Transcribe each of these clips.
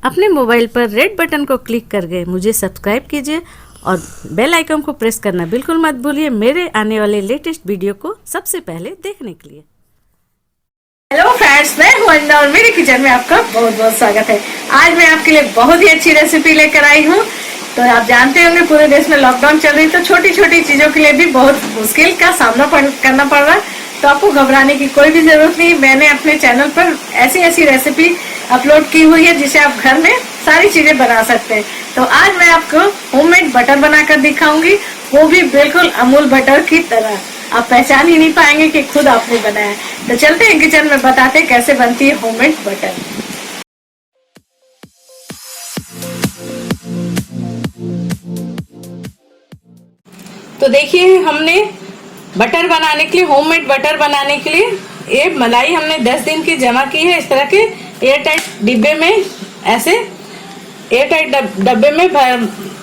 अपने मोबाइल पर red button को क्लिक करके मुझे सब्सक्राइब कीजिए और बेल आइकन को प्रेस करना बिल्कुल मत भूलिए मेरे आने वाले लेटेस्ट वीडियो को सबसे पहले देखने के लिए। हेलो फ्रेंड्स, मैं हूं अंजना और मेरे किचन में आपका बहुत बहुत स्वागत है। आज मैं आपके लिए बहुत ही अच्छी रेसिपी लेकर आई हूं। तो आप जानते होंगे पूरे देश में लॉकडाउन चल रही है, तो छोटी छोटी चीजों के लिए भी बहुत मुश्किल का सामना करना पड़ रहा है। तो आपको घबराने की कोई भी जरूरत नहीं। मैंने अपने चैनल पर ऐसी ऐसी रेसिपी अपलोड की हुई है जिसे आप घर में सारी चीजें बना सकते हैं। तो आज मैं आपको होममेड बटर बनाकर दिखाऊंगी, वो भी बिल्कुल अमूल बटर की तरह। आप पहचान ही नहीं पाएंगे कि खुद आपने बनाया है। तो चलते हैं किचन में, बताते हैं कैसे बनती है होममेड बटर। तो देखिए, हमने बटर बनाने के लिए, होममेड बटर बनाने के लिए ये मलाई हमने 10 दिन की जमा की है। इस तरह के एयरटाइट डिब्बे में, ऐसे एयरटाइट डब्बे में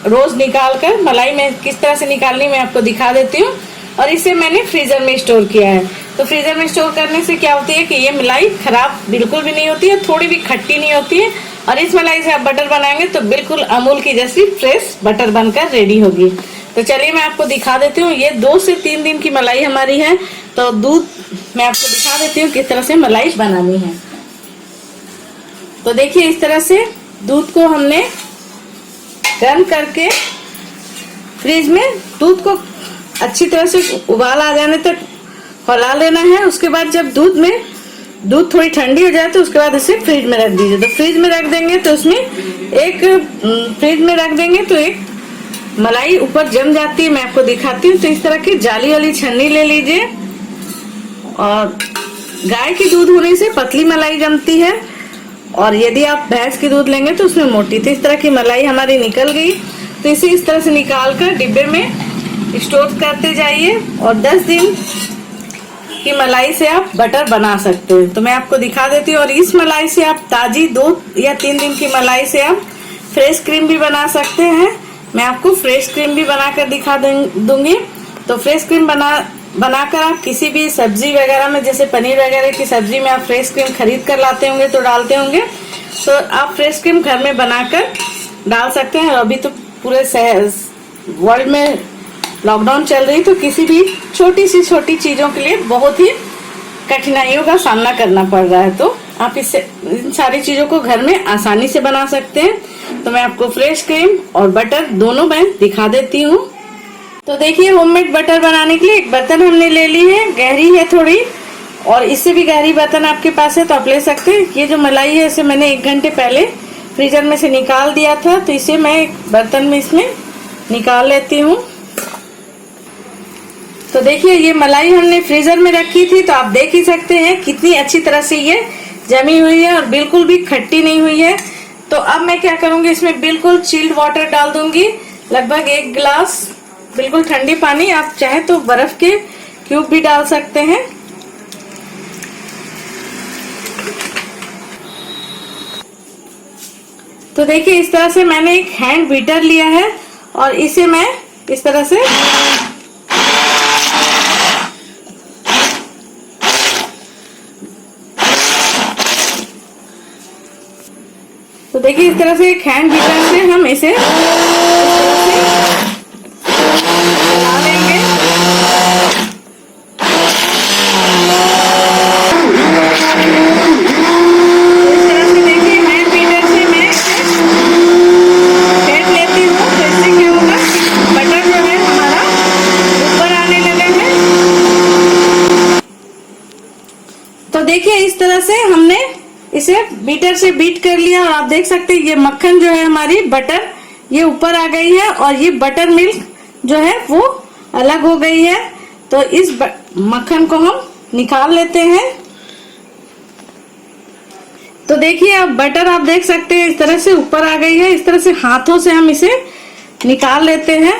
रोज निकाल कर मलाई में किस तरह से निकालनी मैं आपको दिखा देती हूँ। और इसे मैंने फ्रीजर में स्टोर किया है। तो फ्रीजर में स्टोर करने से क्या होती है कि ये मलाई खराब बिल्कुल भी नहीं होती है, थोड़ी भी खट्टी नहीं होती है। और इस मलाई से आप बटर बनाएंगे तो बिल्कुल अमूल की जैसी फ्रेश बटर बनकर रेडी होगी। तो चलिए मैं आपको दिखा देती हूँ। ये 2 से 3 दिन की मलाई हमारी है। तो दूध मैं आपको दिखा देती हूँ किस तरह से मलाई बनानी है। तो देखिए, इस तरह से दूध को हमने गर्म करके फ्रिज में दूध को अच्छी तरह से उबाल आ जाने तक खौला लेना है। उसके बाद जब दूध थोड़ी ठंडी हो जाए तो उसके बाद इसे फ्रिज में रख दीजिए। तो फ्रिज में रख देंगे तो उसमें एक मलाई ऊपर जम जाती है। मैं आपको दिखाती हूँ। तो इस तरह की जाली वाली छन्नी ले लीजिए। और गाय की दूध होने से पतली मलाई जमती है, और यदि आप भैंस की दूध लेंगे तो उसमें मोटी। तो इस तरह की मलाई हमारी निकल गई। तो इसे इस तरह से निकाल कर डिब्बे में स्टोर करते जाइए, और 10 दिन की मलाई से आप बटर बना सकते हैं। तो मैं आपको दिखा देती हूँ। और इस मलाई से आप ताजी 2 या 3 दिन की मलाई से आप फ्रेश क्रीम भी बना सकते हैं। मैं आपको फ्रेश क्रीम भी बनाकर दिखा दूंगी। तो फ्रेश क्रीम बनाकर आप किसी भी सब्जी वगैरह में, जैसे पनीर वगैरह की सब्जी में आप फ्रेश क्रीम खरीद कर लाते होंगे तो डालते होंगे, तो आप फ्रेश क्रीम घर में बनाकर डाल सकते हैं। अभी तो पूरे वर्ल्ड में लॉकडाउन चल रही, तो किसी भी छोटी चीजों के लिए बहुत ही कठिनाइयों का सामना करना पड़ रहा है। तो आप इन सारी चीजों को घर में आसानी से बना सकते हैं। तो मैं आपको फ्रेश क्रीम और बटर दोनों मैं दिखा देती हूँ। तो देखिए, होममेड बटर बनाने के लिए एक बर्तन हमने ले ली है। गहरी है थोड़ी, और इससे भी गहरी बर्तन आपके पास है तो आप ले सकते हैं। ये जो मलाई है इसे मैंने 1 घंटे पहले फ्रीजर में से निकाल दिया था। तो इसे मैं एक बर्तन में इसमें निकाल लेती हूँ। तो देखिए, ये मलाई हमने फ्रीजर में रखी थी, तो आप देख ही सकते हैं कितनी अच्छी तरह से ये जमी हुई है और बिल्कुल भी खट्टी नहीं हुई है। तो अब मैं क्या करूंगी, इसमें बिल्कुल चिल्ड वाटर डाल दूंगी, लगभग 1 गिलास बिल्कुल ठंडी पानी। आप चाहे तो बर्फ के क्यूब भी डाल सकते हैं। तो देखिए, इस तरह से मैंने एक हैंड बीटर लिया है, और इसे मैं इस तरह से तो देखिए, इस तरह से एक हैंड बीटर से हम इसे चला लेंगे। इस तरह से देखिए, हैंड बीटर से मैं इसे फेंट लेती हूँ। तो इससे क्या होगा, बटर जो है हमारा ऊपर आने लगेगा। तो देखिए, इस तरह से हमने इसे बीटर से बीट कर लिया, और आप देख सकते हैं ये मक्खन जो है हमारी बटर, ये ऊपर आ गई है, और ये बटर मिल्क जो है वो अलग हो गई है। तो इस मक्खन को हम निकाल लेते हैं। तो देखिए, अब बटर आप देख सकते हैं इस तरह से ऊपर आ गई है। इस तरह से हाथों से हम इसे निकाल लेते हैं,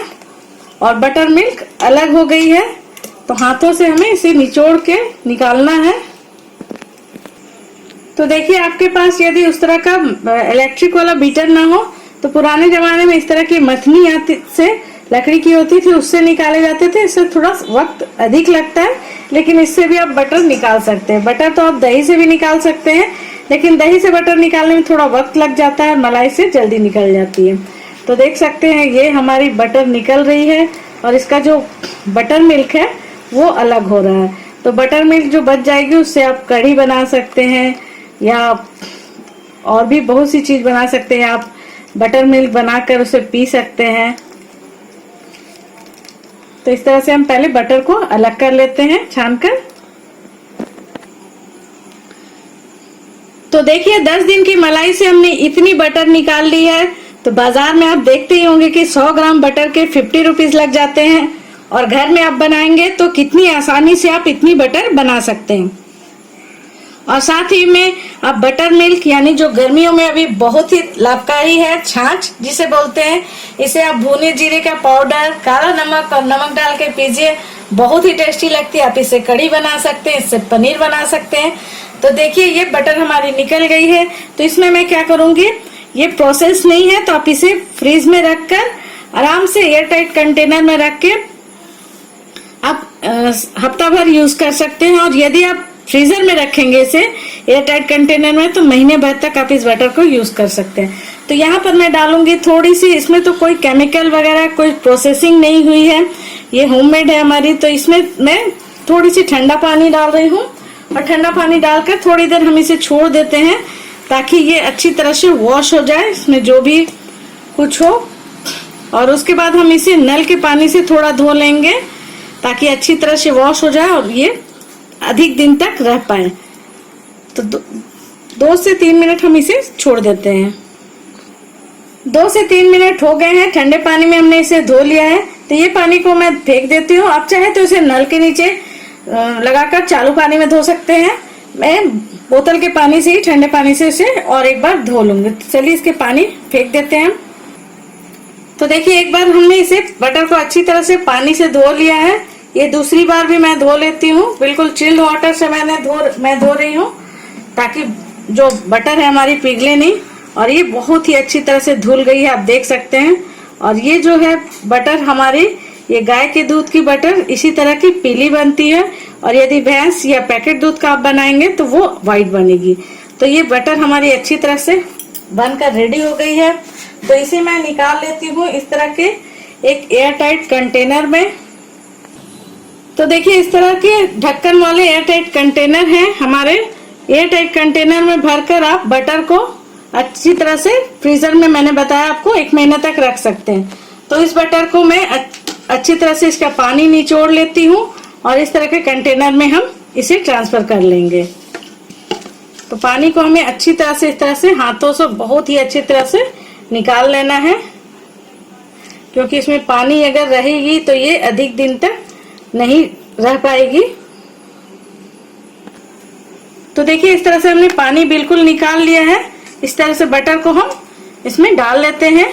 और बटर मिल्क अलग हो गई है। तो हाथों से हमें इसे निचोड़ के निकालना है। तो देखिए, आपके पास यदि उस तरह का इलेक्ट्रिक वाला बीटर ना हो तो पुराने जमाने में इस तरह की मथनी से लकड़ी की होती थी, उससे निकाले जाते थे। इससे थोड़ा वक्त अधिक लगता है, लेकिन इससे भी आप बटर निकाल सकते हैं। बटर तो आप दही से भी निकाल सकते हैं, लेकिन दही से बटर निकालने में थोड़ा वक्त लग जाता है, मलाई से जल्दी निकल जाती है। तो देख सकते हैं ये हमारी बटर निकल रही है और इसका जो बटर मिल्क है वो अलग हो रहा है। तो बटर मिल्क जो बच जाएगी उससे आप कढ़ी बना सकते हैं या और भी बहुत सी चीज बना सकते हैं। आप बटर मिल्क बनाकर उसे पी सकते हैं। तो इस तरह से हम पहले बटर को अलग कर लेते हैं छानकर। तो देखिए 10 दिन की मलाई से हमने इतनी बटर निकाल ली है। तो बाजार में आप देखते ही होंगे कि 100 ग्राम बटर के 50 रुपीज लग जाते हैं और घर में आप बनाएंगे तो कितनी आसानी से आप इतनी बटर बना सकते हैं। और साथ ही में आप बटर मिल्क यानी जो गर्मियों में अभी बहुत ही लाभकारी है, छाछ जिसे बोलते हैं, इसे आप भुने जीरे का पाउडर, काला नमक और नमक डाल के पीजिए, बहुत ही टेस्टी लगती है। आप इससे कढ़ी बना सकते हैं, इससे पनीर बना सकते हैं। तो देखिए ये बटर हमारी निकल गई है। तो इसमें मैं क्या करूंगी, ये प्रोसेस नहीं है तो आप इसे फ्रीज में रखकर आराम से एयर टाइट कंटेनर में रख के आप हफ्ता भर यूज कर सकते हैं। और यदि आप फ्रीजर में रखेंगे इसे एयर टाइट कंटेनर में तो महीने भर तक आप इस बटर को यूज कर सकते हैं। तो यहाँ पर मैं डालूंगी थोड़ी सी, इसमें तो कोई केमिकल वगैरह कोई प्रोसेसिंग नहीं हुई है, ये होममेड है हमारी। तो इसमें मैं थोड़ी सी ठंडा पानी डाल रही हूँ और ठंडा पानी डालकर थोड़ी देर हम इसे छोड़ देते हैं ताकि ये अच्छी तरह से वॉश हो जाए, इसमें जो भी कुछ हो। और उसके बाद हम इसे नल के पानी से थोड़ा धो लेंगे ताकि अच्छी तरह से वॉश हो जाए और ये अधिक दिन तक रह पाए। तो 2 से 3 मिनट हम इसे छोड़ देते हैं। 2 से 3 मिनट हो गए हैं, ठंडे पानी में हमने इसे धो लिया है। तो ये पानी को मैं फेंक देती हूँ। आप चाहे तो इसे नल के नीचे लगाकर चालू पानी में धो सकते हैं। मैं बोतल के पानी से ही, ठंडे पानी से इसे और एक बार धो लूंगी। चलिए इसके पानी फेंक देते हैं। तो देखिए एक बार हमने इसे बटर को अच्छी तरह से पानी से धो लिया है। ये दूसरी बार भी मैं धो लेती हूँ, बिल्कुल चिल्ड वाटर से मैं धो रही हूँ ताकि जो बटर है हमारी पिघले नहीं। और ये बहुत ही अच्छी तरह से धुल गई है, आप देख सकते हैं। और ये जो है बटर हमारी, ये गाय के दूध की बटर इसी तरह की पीली बनती है और यदि भैंस या पैकेट दूध का आप बनाएंगे तो वो व्हाइट बनेगी। तो ये बटर हमारी अच्छी तरह से बनकर रेडी हो गई है। तो इसे मैं निकाल लेती हूँ इस तरह के एक एयर टाइट कंटेनर में। तो देखिए इस तरह के ढक्कन वाले एयर टाइट कंटेनर हैं हमारे। एयर टाइट कंटेनर में भरकर आप बटर को अच्छी तरह से फ्रीजर में, मैंने बताया आपको, 1 महीने तक रख सकते हैं। तो इस बटर को मैं अच्छी तरह से इसका पानी निचोड़ लेती हूँ और इस तरह के कंटेनर में हम इसे ट्रांसफर कर लेंगे। तो पानी को हमें अच्छी तरह से इस तरह से हाथों से बहुत ही अच्छी तरह से निकाल लेना है, क्योंकि इसमें पानी अगर रहेगी तो ये अधिक दिन तक नहीं रह पाएगी। तो देखिए इस तरह से हमने पानी बिल्कुल निकाल लिया है। इस तरह से बटर को हम इसमें डाल लेते हैं।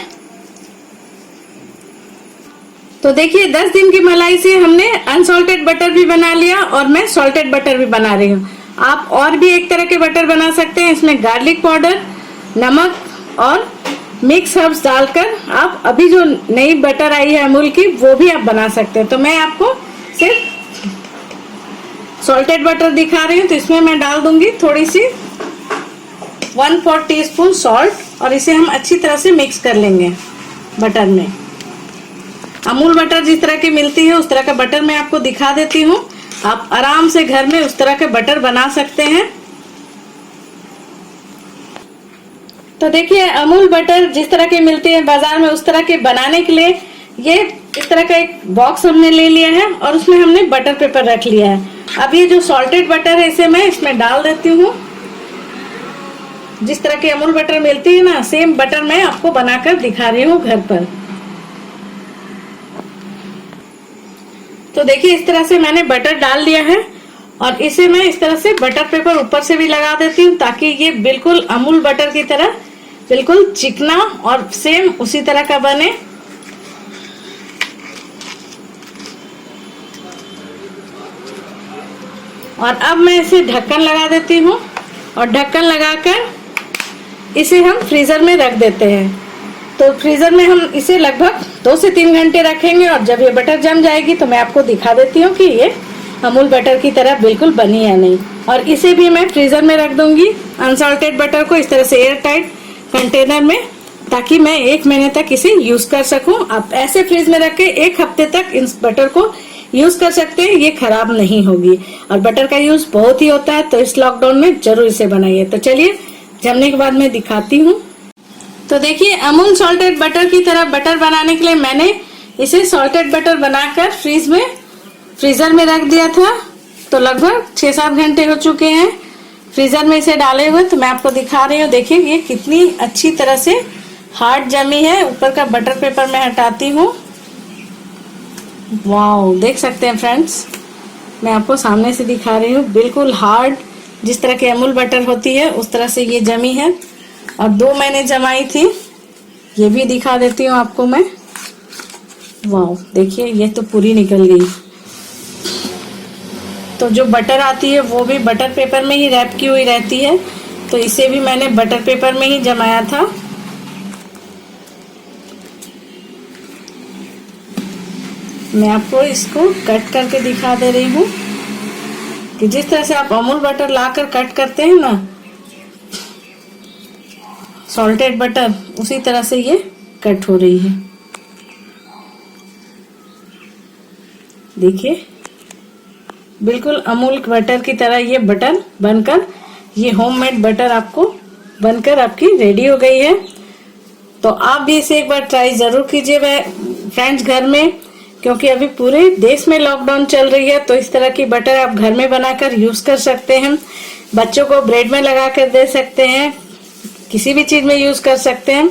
तो देखिए 10 दिन की मलाई से हमने अनसॉल्टेड बटर भी बना लिया और मैं सॉल्टेड बटर भी बना रही हूँ। आप और भी एक तरह के बटर बना सकते हैं। इसमें गार्लिक पाउडर, नमक और मिक्स हर्ब्स डालकर आप अभी जो नई बटर आई है अमूल की वो भी आप बना सकते हैं। तो मैं आपको सिर्फ सॉल्टेड बटर दिखा रही हूँ। तो इसमें मैं डाल दूंगी थोड़ी सी 1/4 टीस्पून सॉल्ट और इसे हम अच्छी तरह से मिक्स कर लेंगे बटर में। अमूल बटर जिस तरह की मिलती है उस तरह का बटर मैं आपको दिखा देती हूँ। आप आराम से घर में उस तरह के बटर बना सकते हैं। तो देखिए अमूल बटर जिस तरह के मिलते हैं बाजार में उस तरह के बनाने के लिए ये इस तरह का एक बॉक्स हमने ले लिया है और उसमें हमने बटर पेपर रख लिया है। अब ये जो सॉल्टेड बटर है इसे मैं इसमें डाल देती हूँ। जिस तरह की अमूल बटर मिलती है ना, सेम बटर मैं आपको बनाकर दिखा रही हूँ घर पर। तो देखिए इस तरह से मैंने बटर डाल दिया है और इसे मैं इस तरह से बटर पेपर ऊपर से भी लगा देती हूँ ताकि ये बिल्कुल अमूल बटर की तरह बिल्कुल चिकना और सेम उसी तरह का बने। और अब मैं इसे ढक्कन लगा देती हूँ और ढक्कन लगाकर इसे हम फ्रीजर में रख देते हैं। तो फ्रीजर में हम इसे लगभग 2 से 3 घंटे रखेंगे और जब ये बटर जम जाएगी तो मैं आपको दिखा देती हूँ कि ये अमूल बटर की तरह बिल्कुल बनी है नहीं। और इसे भी मैं फ्रीजर में रख दूंगी, अनसॉल्टेड बटर को इस तरह से एयर टाइट कंटेनर में, ताकि मैं 1 महीने तक इसे यूज कर सकूं। आप ऐसे फ्रिज में रख के 1 हफ्ते तक इस बटर को यूज कर सकते हैं, ये खराब नहीं होगी। और बटर का यूज बहुत ही होता है, तो इस लॉकडाउन में जरूर इसे बनाइए। तो चलिए जमने के बाद मैं दिखाती हूँ। तो देखिए अमूल सॉल्टेड बटर की तरह बटर बनाने के लिए मैंने इसे सॉल्टेड बटर बनाकर फ्रीजर में रख दिया था। तो लगभग 6-7 घंटे हो चुके हैं फ्रीजर में इसे डाले हुए। तो मैं आपको दिखा रही हूँ, देखिए ये कितनी अच्छी तरह से हार्ड जमी है। ऊपर का बटर पेपर मैं हटाती हूँ। वाओ, देख सकते हैं फ्रेंड्स, मैं आपको सामने से दिखा रही हूँ, बिल्कुल हार्ड, जिस तरह की अमूल बटर होती है उस तरह से ये जमी है। और 2 महीने जमाई थी, ये भी दिखा देती हूँ आपको मैं। वाओ, देखिए ये तो पूरी निकल गई। तो जो बटर आती है वो भी बटर पेपर में ही रैप की हुई रहती है, तो इसे भी मैंने बटर पेपर में ही जमाया था। मैं आपको इसको कट करके दिखा दे रही हूँ कि जिस तरह से आप अमूल बटर लाकर कट करते हैं ना सॉल्टेड बटर, उसी तरह से ये कट हो रही है। देखिए बिल्कुल अमूल बटर की तरह ये बटर बनकर, ये होममेड बटर आपको बनकर आपकी रेडी हो गई है। तो आप भी इसे एक बार ट्राई जरूर कीजिए फ्रेंड्स घर में, क्योंकि अभी पूरे देश में लॉकडाउन चल रही है। तो इस तरह की बटर आप घर में बनाकर यूज कर सकते हैं। बच्चों को ब्रेड में लगा कर दे सकते हैं, किसी भी चीज में यूज कर सकते हैं।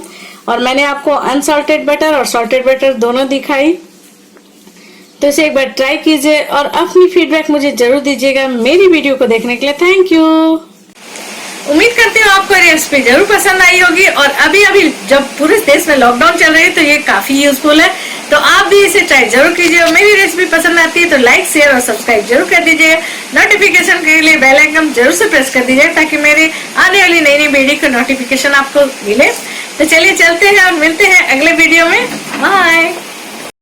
और मैंने आपको अनसॉल्टेड बटर और सॉल्टेड बटर दोनों दिखाई, तो इसे एक बार ट्राई कीजिए और अपनी फीडबैक मुझे जरूर दीजिएगा। मेरी वीडियो को देखने के लिए थैंक यू। उम्मीद करती हूँ आपको रेसिपी जरूर पसंद आई होगी। और अभी जब पूरे देश में लॉकडाउन चल रही है तो ये काफी यूजफुल है, तो आप भी इसे ट्राई जरूर कीजिए। और मेरी रेसिपी पसंद आती है तो लाइक, शेयर और सब्सक्राइब जरूर कर दीजिए। नोटिफिकेशन के लिए बेल आइकन जरूर से प्रेस कर दीजिए, ताकि मेरी आने वाली नई वीडियो का नोटिफिकेशन आपको मिले। तो चलिए चलते हैं और मिलते हैं अगले वीडियो में। बाय।